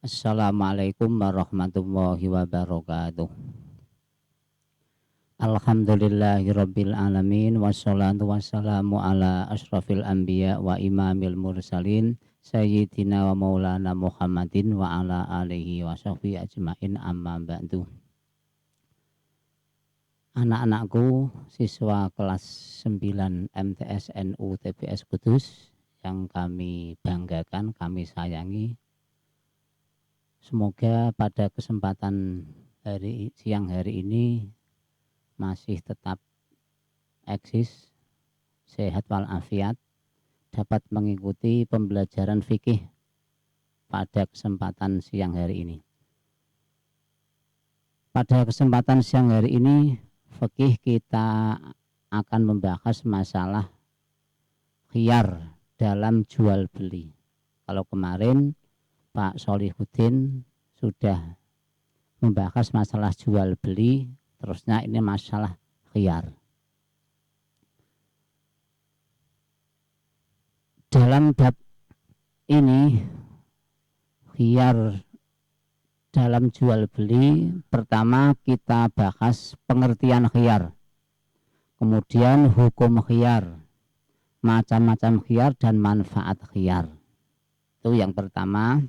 Assalamualaikum warahmatullahi wabarakatuh. Alhamdulillahirabbil alamin wassalatu wassalamu ala asyrafil anbiya wa imamil mursalin sayyidina wa maulana Muhammadin wa ala alihi wa sahbihi ajmain amma ba'du. Anak-anakku siswa kelas 9 MTS NU TBS Kudus yang kami banggakan, kami sayangi. Semoga pada kesempatan siang hari ini masih tetap eksis, sehat walafiat, dapat mengikuti pembelajaran fikih pada kesempatan siang hari ini. Pada kesempatan siang hari ini, fikih kita akan membahas masalah khiyar dalam jual beli. Kalau kemarin Pak Solihuddin sudah membahas masalah jual beli, terusnya ini masalah khiyar. Dalam bab ini, khiyar dalam jual beli, pertama kita bahas pengertian khiyar, kemudian hukum khiyar, macam-macam khiyar dan manfaat khiyar. Itu yang pertama,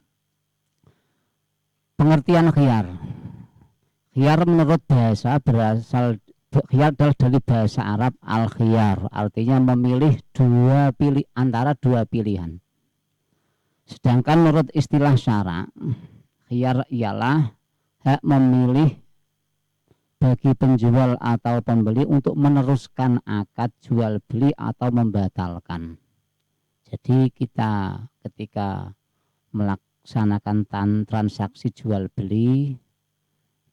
pengertian khiyar. Khiyar menurut bahasa berasal khiyar dari bahasa Arab al-khiyar, artinya memilih antara dua pilihan. Sedangkan menurut istilah syara, khiyar ialah hak memilih bagi penjual atau pembeli untuk meneruskan akad jual beli atau membatalkan. Jadi kita ketika melaksanakan transaksi jual beli,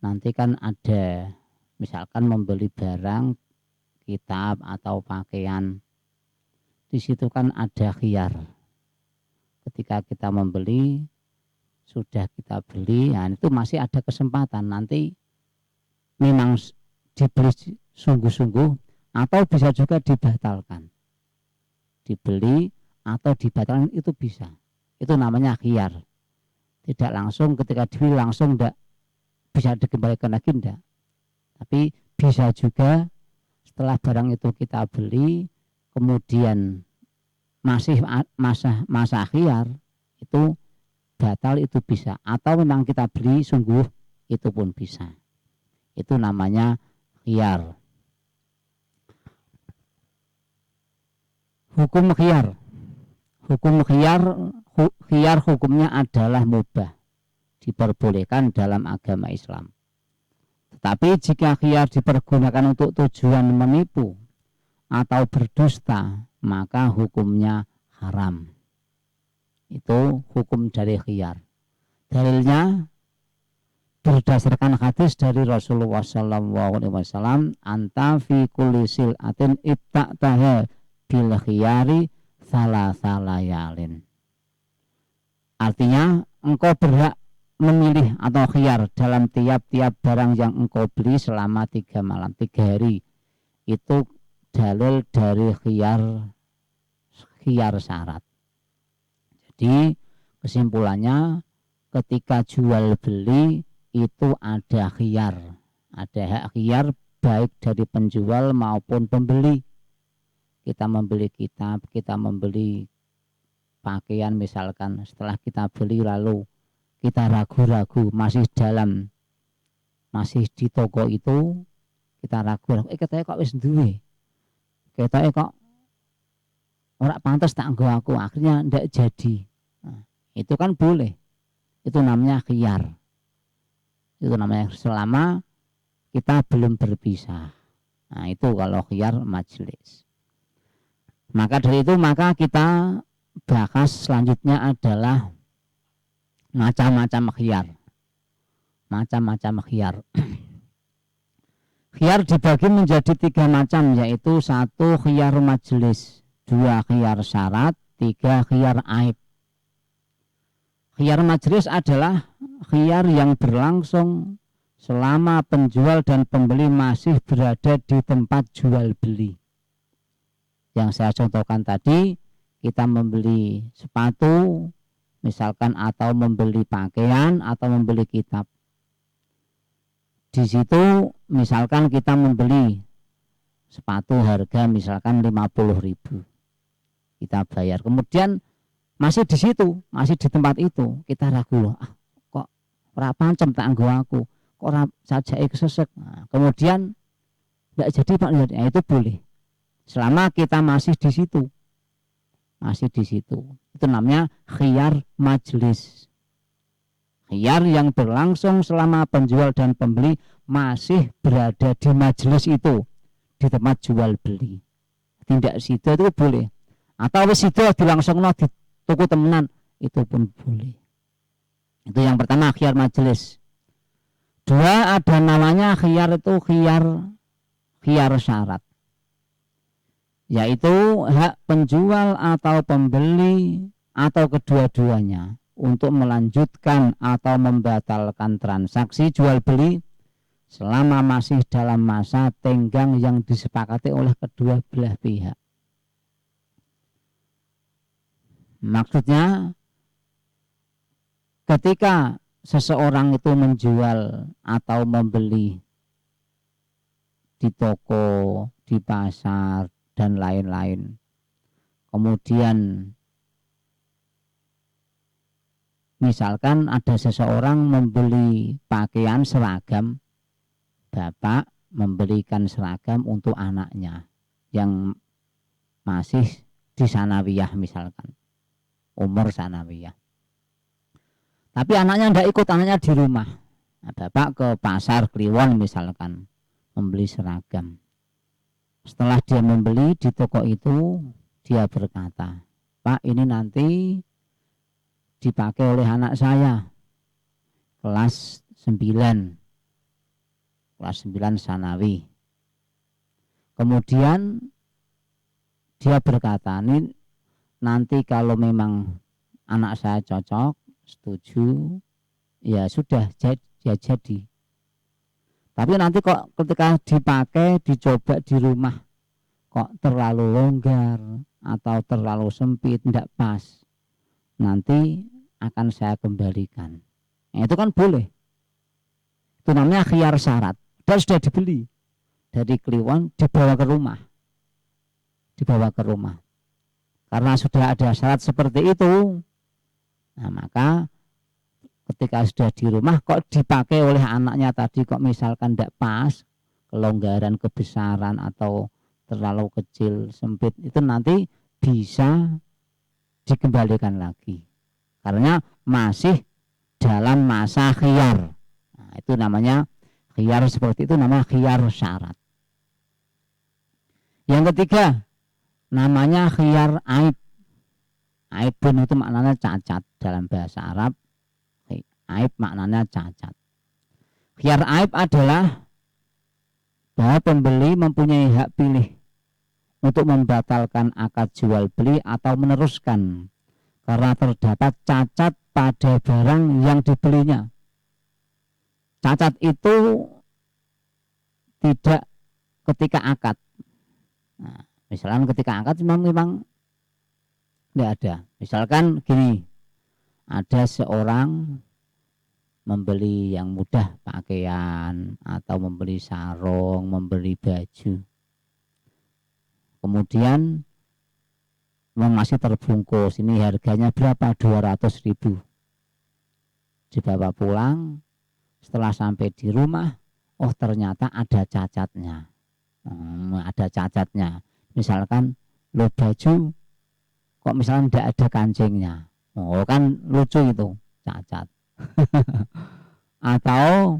nanti kan ada misalkan membeli barang, kitab atau pakaian, di situ kan ada khiyar. Ketika kita membeli, sudah kita beli, nah itu masih ada kesempatan nanti memang dibeli sungguh-sungguh atau bisa juga dibatalkan. Dibeli atau dibatalkan itu bisa. Itu namanya khiyar. Tidak langsung ketika dibeli langsung tidak bisa dikembalikan lagi, enggak. Tapi bisa juga setelah barang itu kita beli, kemudian masih masa khiyar, itu batal, itu bisa. Atau memang kita beli sungguh, itu pun bisa. Itu namanya khiyar. Hukum khiyar. Hukum khiyar hukumnya adalah mubah, diperbolehkan dalam agama Islam. Tetapi jika khiyar dipergunakan untuk tujuan menipu atau berdusta, maka hukumnya haram. Itu hukum dari khiyar. Dalilnya berdasarkan hadis dari Rasulullah SAW, anta fi kulli sil'atin ibta'taha bil khiyari salasala layalin. Artinya engkau berhak memilih atau khiyar dalam tiap-tiap barang yang engkau beli selama 3 malam 3 hari. Itu dalil dari khiyar syarat. Jadi kesimpulannya, ketika jual beli itu ada khiyar, ada hak khiyar baik dari penjual maupun pembeli. Kita membeli kitab, kita membeli pakaian misalkan, setelah kita beli lalu kita ragu-ragu masih di toko itu, kita ragu-ragu, katanya kok wis duwe, katanya kok ora pantas tak nggo aku, akhirnya ndak jadi. Nah, itu kan boleh, itu namanya khiyar. Itu namanya selama kita belum berpisah. Nah, itu kalau khiyar majelis. Maka dari itu maka kita bahas selanjutnya adalah macam-macam khiyar. Macam-macam khiyar. Khiyar dibagi menjadi 3 macam, yaitu 1 khiyar majelis, 2 khiyar syarat, 3 khiyar aib. Khiyar majelis adalah khiyar yang berlangsung selama penjual dan pembeli masih berada di tempat jual beli. Yang saya contohkan tadi, kita membeli sepatu, misalkan, atau membeli pakaian atau membeli kitab. Di situ misalkan kita membeli sepatu harga misalkan 50.000, kita bayar, kemudian masih di situ, masih di tempat itu kita ragu, loh, kok ora pancem tak nggo aku, kok ora sajake kesesek. Nah, kemudian tidak jadi Pak, ya itu boleh selama kita masih di situ, masih di situ. Itu namanya khiyar majlis. Khiyar yang berlangsung selama penjual dan pembeli masih berada di majelis itu, di tempat jual beli. Tidak situ itu boleh. Atau situ dilangsungno di toko temenan, itu pun boleh. Itu yang pertama, khiyar majelis. Dua, ada namanya khiyar itu khiyar syarat, yaitu hak penjual atau pembeli atau kedua-duanya untuk melanjutkan atau membatalkan transaksi jual beli selama masih dalam masa tenggang yang disepakati oleh kedua belah pihak. Maksudnya, ketika seseorang itu menjual atau membeli di toko, di pasar, dan lain-lain, kemudian misalkan ada seseorang membeli pakaian seragam, bapak membelikan seragam untuk anaknya yang masih di sanawiyah, misalkan umur sanawiyah, tapi anaknya tidak ikut, anaknya di rumah. Nah, bapak ke pasar Kliwon misalkan membeli seragam. Setelah dia membeli di toko itu, dia berkata, Pak, ini nanti dipakai oleh anak saya kelas 9 sanawi. Kemudian dia berkata, ini nanti kalau memang anak saya cocok, setuju, ya sudah, jadi. Tapi nanti kok ketika dipakai, dicoba di rumah, kok terlalu longgar atau terlalu sempit, tidak pas, nanti akan saya kembalikan. Nah, itu kan boleh. Itu namanya khiyar syarat. Dan sudah dibeli dari Kliwon, dibawa ke rumah. Karena sudah ada syarat seperti itu, nah maka ketika sudah di rumah kok dipakai oleh anaknya tadi, kok misalkan tidak pas, kelonggaran, kebesaran, atau terlalu kecil, sempit, itu nanti bisa dikembalikan lagi karena masih dalam masa khiyar. Nah, itu namanya khiyar, seperti itu namanya khiyar syarat. Yang ketiga namanya khiyar aib. Aibun itu maknanya cacat dalam bahasa Arab. Aib maknanya cacat. Khiyar aib adalah bahwa pembeli mempunyai hak pilih untuk membatalkan akad jual beli atau meneruskan karena terdapat cacat pada barang yang dibelinya. Cacat itu tidak ketika akad. Nah, misalkan ketika akad memang tidak ada. Misalkan gini, ada seorang membeli yang mudah pakaian atau membeli sarung, membeli baju, kemudian masih terbungkus, ini harganya berapa, 200.000, dibawa pulang. Setelah sampai di rumah, oh ternyata ada cacatnya. Misalkan lo baju kok misalkan tidak ada kancingnya, oh kan lucu itu, cacat. Atau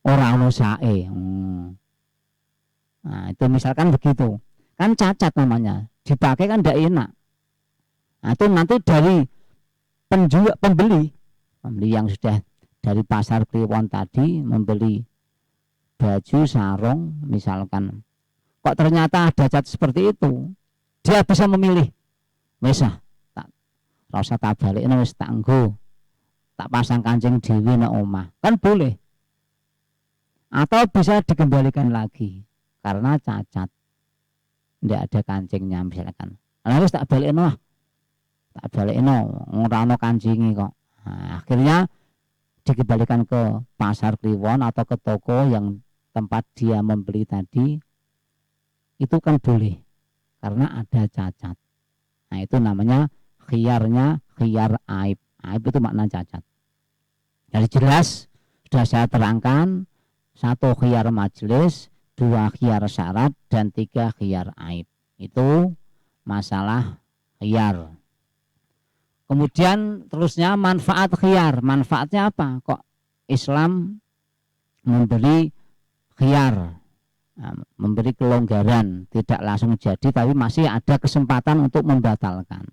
orang nusae, nah itu misalkan begitu, kan cacat namanya, dipakai kan tidak enak. Nah itu nanti dari pembeli yang sudah dari pasar Kliwon tadi membeli baju sarung misalkan, kok ternyata ada cacat seperti itu, dia bisa memilih, wis tak rasa tak balik, wis tak nggo, tak pasang kancing dewi na omah, kan boleh. Atau bisa dikembalikan lagi karena cacat, tidak ada kancingnya misalkan. Lalu tak balik, tak balekno ora ono kancinge kok. Nah, akhirnya dikembalikan ke pasar kliwon atau ke toko yang tempat dia membeli tadi, itu kan boleh karena ada cacat. Nah itu namanya khiyarnya khiyar aib. Aib itu makna cacat. Jadi jelas sudah saya terangkan, 1 khiyar majelis, 2 khiyar syarat, dan 3 khiyar aib. Itu masalah khiyar. Kemudian terusnya manfaat khiyar. Manfaatnya apa? Kok Islam memberi khiyar, memberi kelonggaran, tidak langsung jadi tapi masih ada kesempatan untuk membatalkan.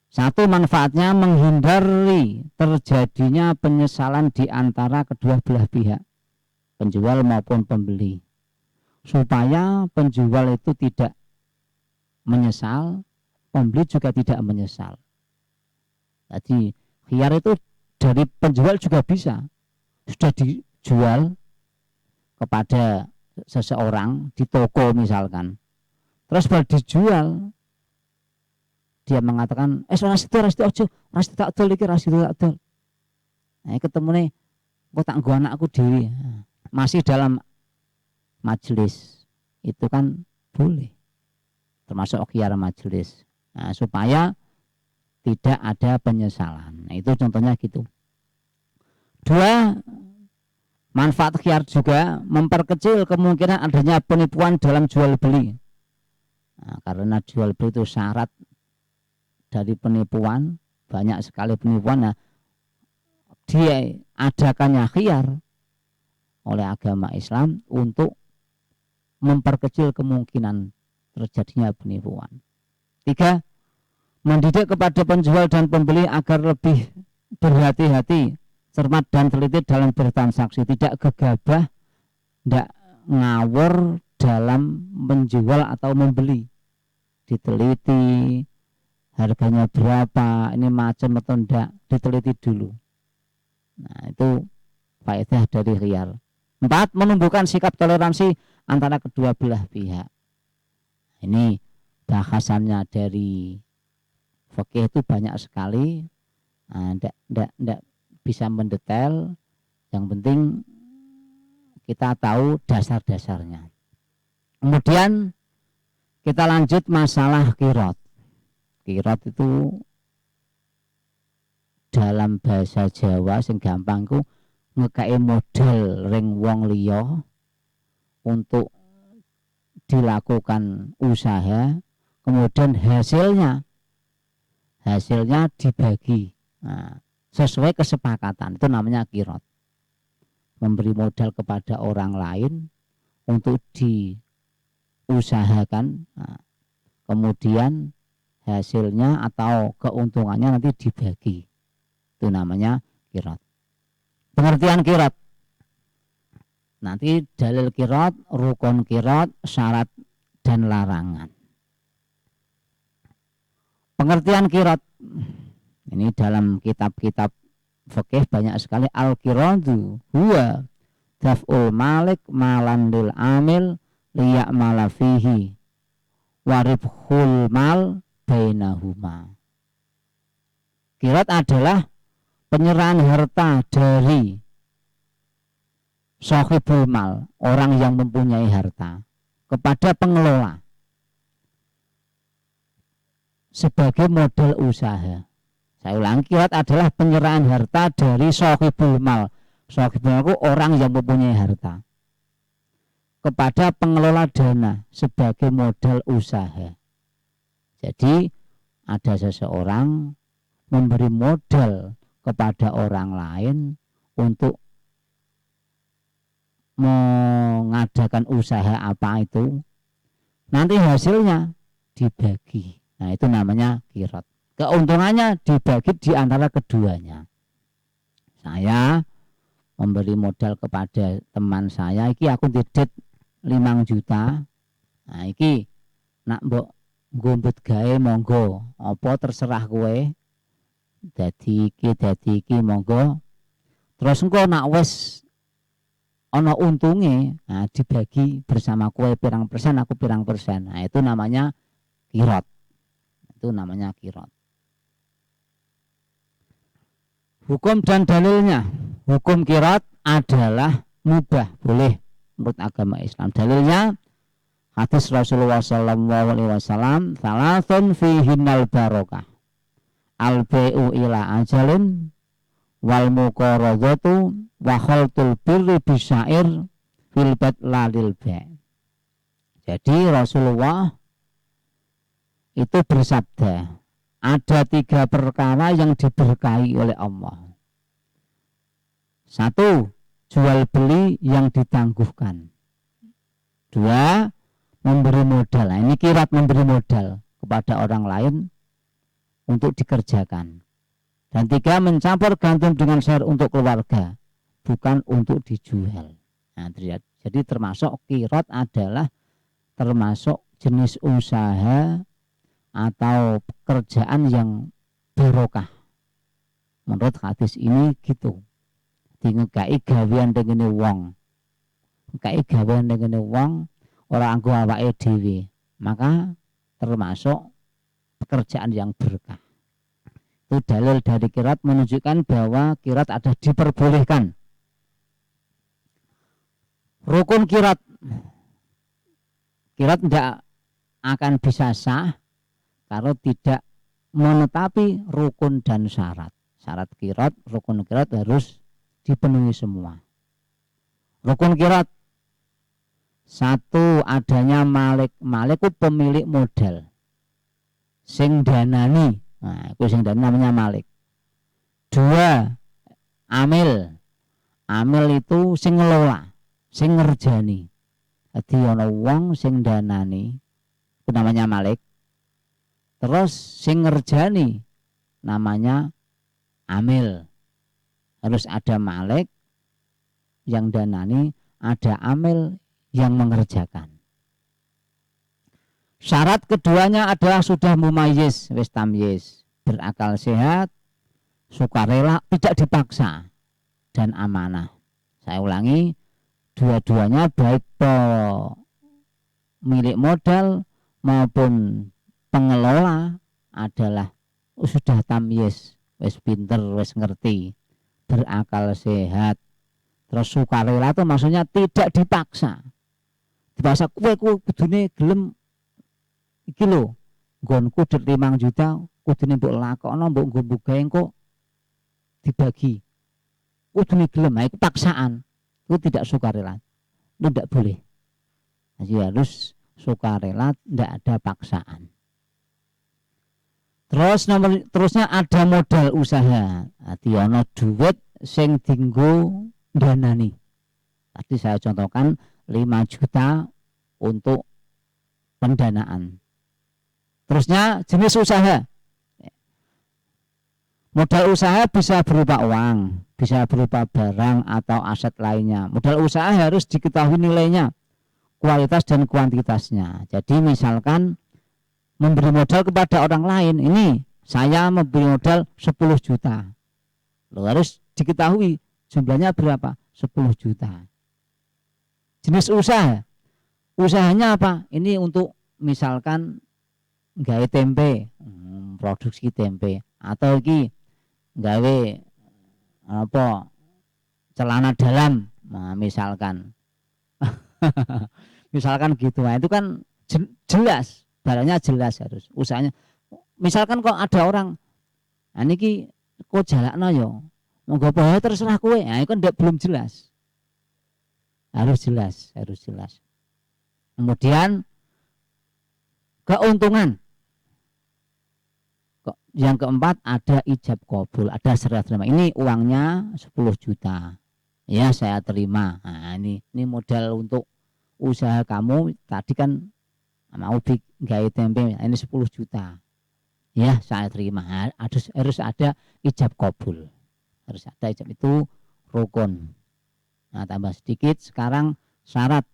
1 manfaatnya menghindari terjadinya penyesalan di antara kedua belah pihak, penjual maupun pembeli, supaya penjual itu tidak menyesal, pembeli juga tidak menyesal. Jadi khiyar itu dari penjual juga bisa, sudah dijual kepada seseorang di toko misalkan, terus baru dijual, dia mengatakan rasido ojo, rasido tak dol iki, rasido tak dol. Nah ketemu nih, kok tak nggo anakku dewi, masih dalam majelis, itu kan boleh, termasuk khiyar majelis. Nah, supaya tidak ada penyesalan. Nah, itu contohnya gitu. 2, manfaat khiyar juga memperkecil kemungkinan adanya penipuan dalam jual beli. Nah, karena jual beli itu syarat dari penipuan, banyak sekali penipuan. Nah, dia adakannya khiyar oleh agama Islam untuk memperkecil kemungkinan terjadinya penipuan. 3, mendidik kepada penjual dan pembeli agar lebih berhati-hati, cermat dan teliti dalam bertransaksi, tidak gegabah, tidak ngawur dalam menjual atau membeli. Diteliti harganya berapa, ini macam atau enggak, diteliti dulu. Nah, itu faedah dari khiyar. 4, menumbuhkan sikap toleransi antara kedua belah pihak. Ini bahasannya dari fikih itu banyak sekali, tidak bisa mendetail. Yang penting kita tahu dasar-dasarnya. Kemudian kita lanjut masalah qirad. Qirad itu dalam bahasa Jawa sing gampang ku ngekei modal ring wong liya untuk dilakukan usaha, kemudian hasilnya dibagi, nah, sesuai kesepakatan, itu namanya qirad. Memberi modal kepada orang lain untuk diusahakan, nah, kemudian hasilnya atau keuntungannya nanti dibagi, itu namanya qirad. Pengertian qirad, nanti dalil qirad, rukun qirad, syarat dan larangan. Pengertian qirad ini dalam kitab-kitab fikih banyak sekali. Al-qiradu huwa daf'ul malik malan lil amil liya'mala fihi waribhul mal bainahuma. Qirad adalah penyerahan harta dari sahibul mal, orang yang mempunyai harta, kepada pengelola sebagai modal usaha. Saya ulangi, qirad adalah penyerahan harta dari sahibul mal. Sahibul mal itu orang yang mempunyai harta kepada pengelola dana sebagai modal usaha. Jadi ada seseorang memberi modal kepada orang lain untuk mengadakan usaha apa itu, nanti hasilnya dibagi. Nah, itu namanya qirad. Keuntungannya dibagi di antara keduanya. Saya memberi modal kepada teman saya, iki aku didet 5 juta. Nah, iki nak mbok ngombet gawe monggo, apa terserah kowe. Dadi iki monggo. Terus engko nak wis ana untunge, nah dibagi bersama kowe pirang persen, aku pirang persen. Nah, itu namanya qirad. Itu namanya qirad. Hukum dan dalilnya. Hukum qiraat adalah mubah, boleh menurut agama Islam. Dalilnya hadis Rasulullah sallallahu alaihi wasallam, "Salatun fihinnal barokah. Al-bai'u ila ajalin wal muqaradatu wa khaltul birri bisyair fil badla lil bai'." Jadi Rasulullah itu bersabda, ada 3 perkara yang diberkahi oleh Allah. 1, jual beli yang ditangguhkan. 2, memberi modal. Nah, ini qiraat memberi modal kepada orang lain untuk dikerjakan. Dan 3, mencampur gantung dengan syair untuk keluarga, bukan untuk dijual. Nah, jadi termasuk qiraat adalah termasuk jenis usaha atau pekerjaan yang barokah. Menurut hadis ini gitu. Ngekei gawean dengene wong. Ngekei gawean dengene wong ora anggo awake dhewe. Maka termasuk pekerjaan yang berkah. Itu dalil dari qiraat menunjukkan bahwa qiraat ada diperbolehkan. Rukun qiraat. Qiraat tidak akan bisa sah kalau tidak menetapi rukun dan syarat. Syarat qiraat, rukun qiraat harus dipenuhi semua. Rukun qiraat 1, adanya malik. Malik itu pemilik modal. Sing danani. Nah, itu sing danani namanya malik. 2, amil. Amil itu sing ngelola, sing ngerjani. Jadi ana wong sing danani, itu namanya malik. Terus sing ngerjani namanya amil. Harus ada malik yang danani, ada amil yang mengerjakan. Syarat keduanya adalah sudah mumayyiz, wis tamyiz, berakal sehat, sukarela, tidak dipaksa, dan amanah. Saya ulangi, dua-duanya baik pemilik modal maupun pengelola adalah sudah tamyiz, wis pinter, wis ngerti, berakal sehat. Terus sukarela itu maksudnya tidak dipaksa. Dipaksa kowe kudune gelem iki lho, nggonku det 5 juta, kudune mbok lakokno, mbok nggo bugae engko dibagi. Kudune gelem, itu paksaan. Itu tidak sukarela. Itu tidak boleh. Jadi harus sukarela, tidak ada paksaan. Terusnya ada modal usaha. Dadi ana duit sing dienggo danani. Tadi saya contohkan 5 juta untuk pendanaan. Terusnya jenis usaha. Modal usaha bisa berupa uang, bisa berupa barang atau aset lainnya. Modal usaha harus diketahui nilainya, kualitas dan kuantitasnya. Jadi misalkan memberi modal kepada orang lain, ini saya memberi modal 10 juta. Lo harus diketahui jumlahnya berapa? 10 juta. Jenis usaha. Usahanya apa? Ini untuk misalkan gawe tempe, produksi tempe, atau iki gawe apa celana dalam, nah, misalkan. Misalkan gitu. Nah, itu kan jelas, barangnya jelas harus usahanya. Misalkan kok ada orang, nah niki kok jalakno yo, monggo bae terserah kowe. Nah, itu kan belum jelas. Harus jelas, harus jelas. Kemudian keuntungan. Yang keempat ada ijab kabul, ada serah terima. Ini uangnya 10 juta. Ya, saya terima. Nah, ini modal untuk usaha kamu. Tadi kan mau gawe tempe, ini 10 juta. Ya, saya terima. Harus ada ijab kabul. Harus ada ijab, itu rukun. Nah, tambah sedikit sekarang syarat.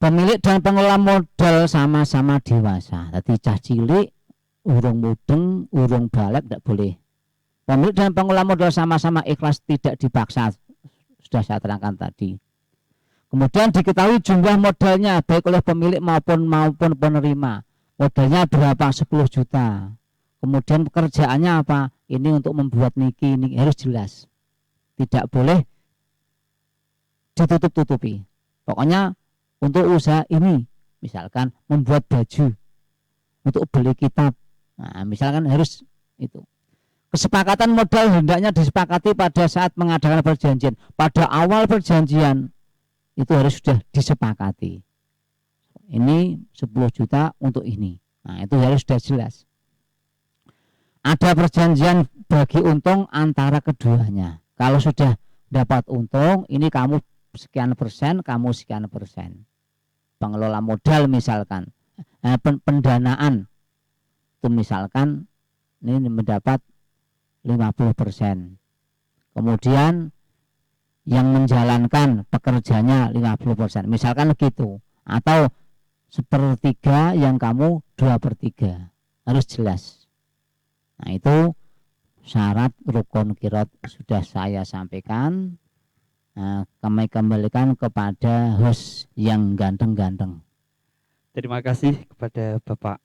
Pemilik dan pengelola modal sama-sama dewasa. Tadi cah cilik, urung mudeng, urung balik, tidak boleh. Pemilik dan pengelola modal sama-sama ikhlas, tidak dipaksa. Sudah saya terangkan tadi. Kemudian diketahui jumlah modalnya baik oleh pemilik maupun penerima. Modalnya berapa? 10 juta. Kemudian pekerjaannya apa? ini untuk membuat niki ini harus jelas, tidak boleh ditutup-tutupi. Pokoknya untuk usaha ini, misalkan membuat baju, untuk beli kitab, nah misalkan harus itu. Kesepakatan modal hendaknya disepakati pada saat mengadakan perjanjian. Pada awal perjanjian itu harus sudah disepakati. Ini 10 juta untuk ini. Nah, itu harus sudah jelas. Ada perjanjian bagi untung antara keduanya. Kalau sudah dapat untung, ini kamu sekian persen, kamu sekian persen. Pengelola modal misalkan, pendanaan itu misalkan ini mendapat 50%. Kemudian yang menjalankan pekerjanya 50%. Misalkan begitu. Atau 1/3 yang kamu 2/3. Harus jelas. Nah, itu syarat rukun qiraat sudah saya sampaikan. Nah, kami kembalikan kepada host yang ganteng-ganteng. Terima kasih kepada Bapak